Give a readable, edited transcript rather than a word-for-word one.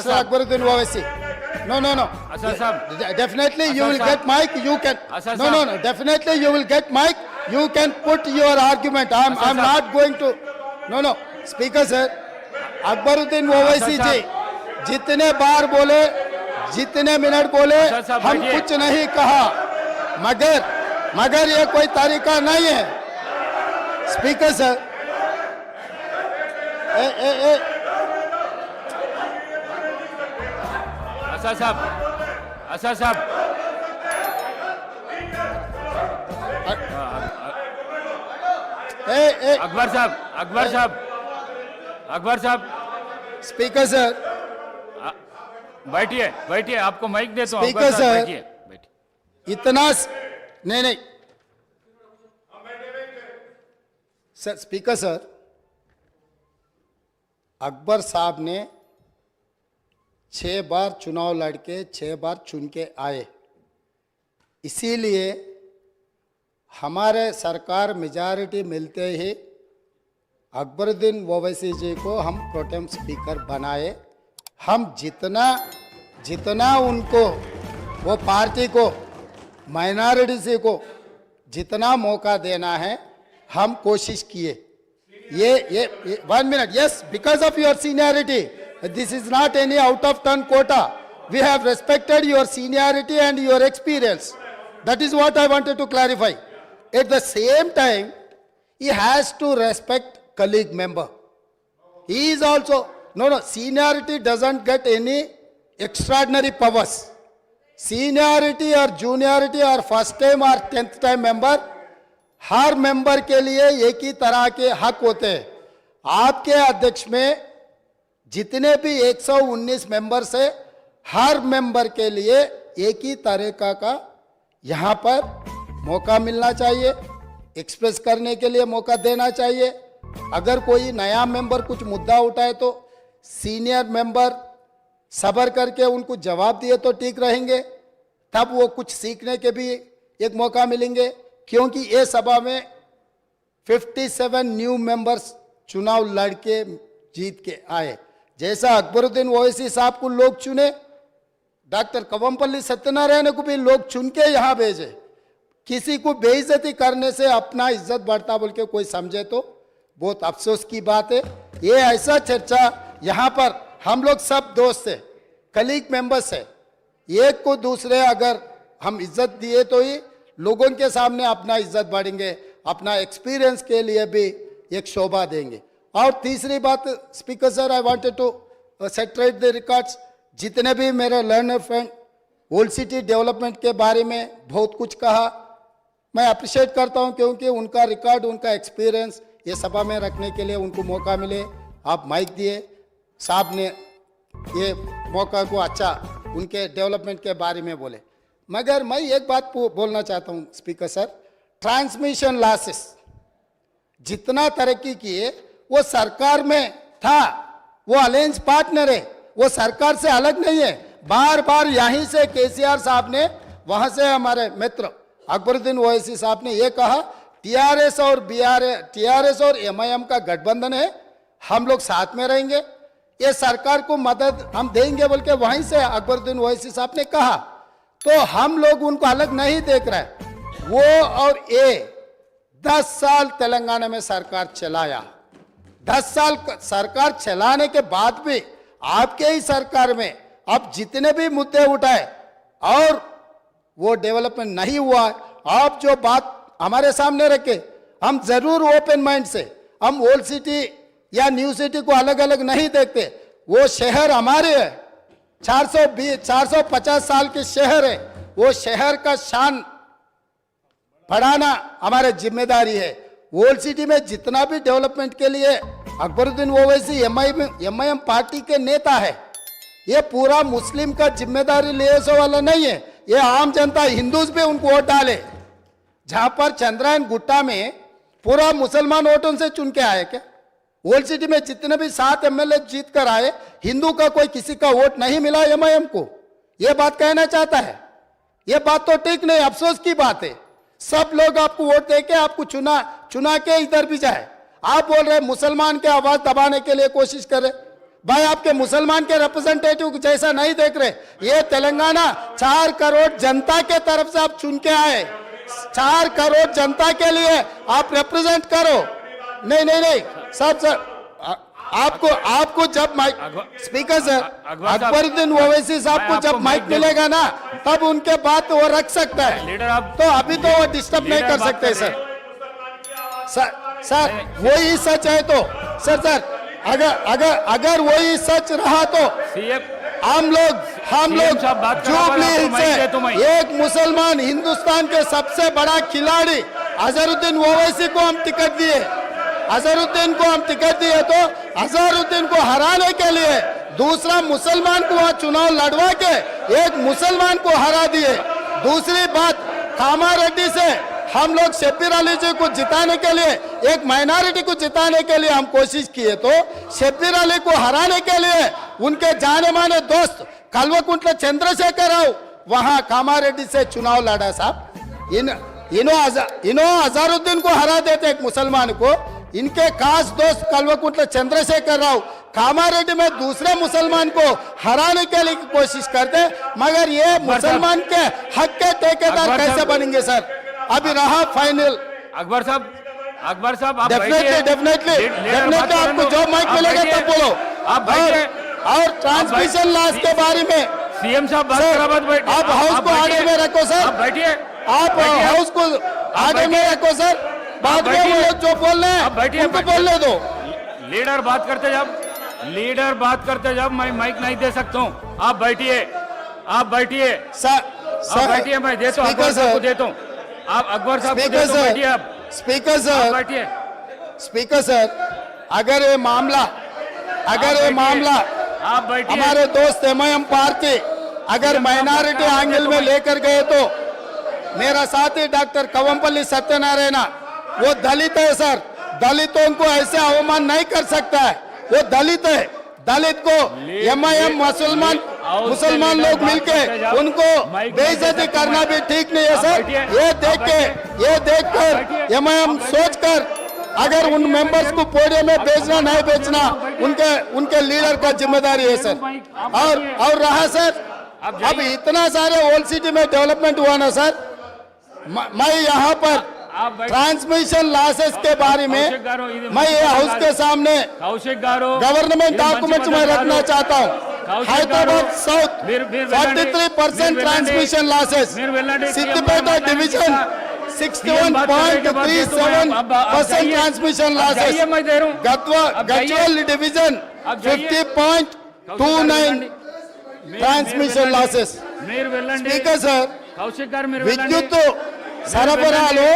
Sir Akbaruddin Owaisi. No. Asad Sahab. Definitely you Asad will Sahab. get mic. You can. Asad No. Sahab. Definitely you will get mic. You can put your argument. I'm Asad Sahab. not going to. No. Speaker sir. Akbaruddin Owaisi Asad जी जितने बार बोले जितने minute बोले असद साहब हम बैठिए। कुछ नहीं कहा मगर ये कोई तरीका नहीं है स्पीकर सर असद साहब अकबर साहब स्पीकर सर बैठिए आपको माइक देता हूं। Speaker sir. बैठिए इतना नहीं सर स्पीकर सर अकबर साहब ने 6 बार चुनाव लड़के 6 बार चुन के आए इसीलिए हमारे सरकार मेजॉरिटी मिलते ही अकबरुद्दीन ओवैसी जी को हम प्रोटेम स्पीकर बनाए। हम जितना उनको वो पार्टी को माइनॉरिटी को जितना मौका देना है हम कोशिश किए। ये 1 minute yes because of your seniority this is not any out of turn quota we have respected your seniority and your experience that is what I wanted to clarify. At the same time he has to respect colleague member. He is also no seniority doesn't get any extraordinary powers. Seniority or juniority or first time or 10th time member her member के लिए एक ही तरह के हक होते हैं। आपके अध्यक्ष में जितने भी 119 मेंबर्स है हर मेंबर के लिए एक ही तरीका का यहाँ पर मौका मिलना चाहिए एक्सप्रेस करने के लिए मौका देना चाहिए। अगर कोई नया मेंबर कुछ मुद्दा उठाए तो सीनियर मेंबर सब्र करके उनको जवाब दिए तो ठीक रहेंगे तब वो कुछ सीखने के भी एक मौका मिलेंगे क्योंकि ये सभा में 57 न्यू मेंबर्स चुनाव लड़के जीत के आए। जैसा अकबरुद्दीन ओवैसी साहब को लोग चुने डॉक्टर कवंपल्ली सत्यनारायण को भी लोग चुन के यहाँ भेजे। किसी को बेइज्जती करने से अपना इज्जत बढ़ता बोल के कोई समझे तो बहुत अफसोस की बात है। ये ऐसा चर्चा यहाँ पर हम लोग सब दोस्त है कलीग मेंबर्स है एक को दूसरे अगर हम इज्जत दिए तो ही लोगों के सामने अपना इज्जत बढ़ेंगे अपना एक्सपीरियंस के लिए भी एक शोभा देंगे। और तीसरी बात speaker sir I wanted to reiterate the records जितने भी मेरे learned friend old city development के बारे में बहुत कुछ कहा मैं अप्रिशिएट करता हूं क्योंकि उनका रिकॉर्ड उनका एक्सपीरियंस ये सभा में रखने के लिए उनको मौका मिले आप माइक दिए साहब ने ये मौका को अच्छा उनके डेवलपमेंट के बारे में बोले। मगर मैं एक बात बोलना चाहता हूं स्पीकर सर ट्रांसमिशन लॉसेस जितना तरक्की किए वो सरकार में था वो अलायंस पार्टनर है वो सरकार से अलग नहीं है। बार बार यहीं से केसीआर साहब ने वहां से हमारे मित्र अकबरुद्दीन ओवैसी साहब ने ये कहा टीआरएस और एमआईएम का गठबंधन है हम लोग साथ में रहेंगे ये सरकार को मदद हम देंगे बोल के वहीं से अकबरुद्दीन ओवैसी साहब ने कहा तो हम लोग उनको अलग नहीं देख रहे। वो और ये 10 साल तेलंगाना में सरकार चलाया 10 साल सरकार चलाने के बाद भी आपके ही सरकार में अब जितने भी मुद्दे उठाए और वो डेवलपमेंट नहीं हुआ आप जो बात हमारे सामने रखे हम जरूर ओपन माइंड से हम ओल्ड सिटी या न्यू सिटी को अलग अलग नहीं देखते वो शहर हमारे है 450 साल के शहर है वो शहर का शान बढ़ाना हमारी जिम्मेदारी है। ओल्ड सिटी में जितना भी डेवलपमेंट के लिए अकबरुद्दीन ओवैसी एमआईएम पार्टी के नेता है ये पूरा मुस्लिम का जिम्मेदारी लेने वाला नहीं है ये आम जनता हिंदूज भी उनको वोट डाले जहां पर चंद्रायन गुट्टा में पूरा मुसलमान वोटों से चुन के आए क्या ओल्ड सिटी में जितने भी 7 एमएलए जीत कर आए हिंदू का कोई किसी का वोट नहीं मिला एमआईएम को ये बात कहना चाहता है ये बात तो ठीक नहीं अफसोस की बात है। सब लोग आपको वोट देके आपको चुना के इधर भी जाए आप बोल रहे मुसलमान के आवाज दबाने के लिए कोशिश कर रहे भाई आपके मुसलमान के रिप्रेजेंटेटिव जैसा नहीं देख रहे। ये तेलंगाना 4 करोड़ जनता के तरफ से आप चुन के आए, 4 करोड़ जनता के लिए आप रिप्रेजेंट करो। नहीं नहीं नहीं सब सर, आपको जब mic speaker sir Akbaruddin Owaisi साहब को जब माइक मिलेगा ना तब उनके बात वो रख सकता है। लीडर आप तो अभी तो वो डिस्टर्ब नहीं कर सकते सर। सर वही सच है तो सर अगर वही सच रहा तो सीएम हम लोग साहब बात कर रहा जुबली है, आपको माइक दे तो माइक। से एक मुसलमान हिंदुस्तान के सबसे बड़ा खिलाड़ी अजहरुद्दीन ओवैसी को हम टिकट दिए, अजहरुद्दीन को हम टिकट दिए तो अजहरुद्दीन को हराने के लिए दूसरा मुसलमान को वहां चुनाव लड़वा के एक मुसलमान को हरा दिए। दूसरी बात कामारेड्डी से हम लोग शब्बीर अली जी को जिताने के लिए, एक माइनॉरिटी को जिताने के लिए हम कोशिश किए तो शब्बीर अली को हराने के लिए उनके जाने माने दोस्त कल्वकुंट्ला चंद्रशेखर राव वहां कामारेड्डी से चुनाव लड़ा साहब। इन्हों अजहरुद्दीन को हरा देते एक मुसलमान को, इनके खास दोस्त कल्वकुंट्ला चंद्रशेखर राव कामारेड्डी में दूसरे मुसलमान को हराने के लिए कोशिश करते, मगर ये मुसलमान के हक के ठेकेदार कैसे बनेंगे सर। अभी रहा फाइनल। अकबर साहब आप डेफिनेटली आपको जो माइक मिलेगा तब बोलो। आप बैठिए और ट्रांसमिशन लॉस के बारे में सीएम साहब बात करा मत बैठिए। आप हाउस को आगे में रखो सर, आप बैठिए, आप हाउस को आगे में रखो सर। बाद में वो लोग जो बोल रहे हैं उनको बोलने दो। लीडर बात करते जब मैं माइक नहीं दे सकता हूँ। आप बैठिए सर बैठिए, मैं देता हूँ अकबर साहब को देता हूँ। आप अकबर साहब को देता हूँ, बैठिए आप। स्पीकर सर बैठिए स्पीकर सर अगर ये मामला आप बैठिए। हमारे दोस्त एमआईएम पार्टी अगर माइनॉरिटी एंगल में लेकर गए तो मेरा साथी डॉक्टर कवंपल्ली सत्यनारायण वो दलित है सर, दलितों को ऐसे अवमान नहीं कर सकता है, वो दलित है। दलित को एमआईएम मुसलमान लोग मिलके उनको बेइज्जती करना भी ठीक नहीं है सर। ये देखकर एमआईएम सोचकर अगर उन मेंबर्स को पोडियम में भेजना नहीं भेजना उनके लीडर का जिम्मेदारी है सर। और रहा सर अब इतना सारे ओल्ड सिटी में डेवलपमेंट हुआ ना सर, मैं यहाँ पर ट्रांसमिशन लॉसेस के बारे में मैं ये हाउस के सामने गवर्नमेंट डॉक्यूमेंट्स में रखना चाहता हूँ। Hyderabad south 43% transmission losses, Siddipeta division 61.37% transmission losses, Gadwal division 50.29 transmission losses. Speaker sir విద్యుత్ సరఫరాలో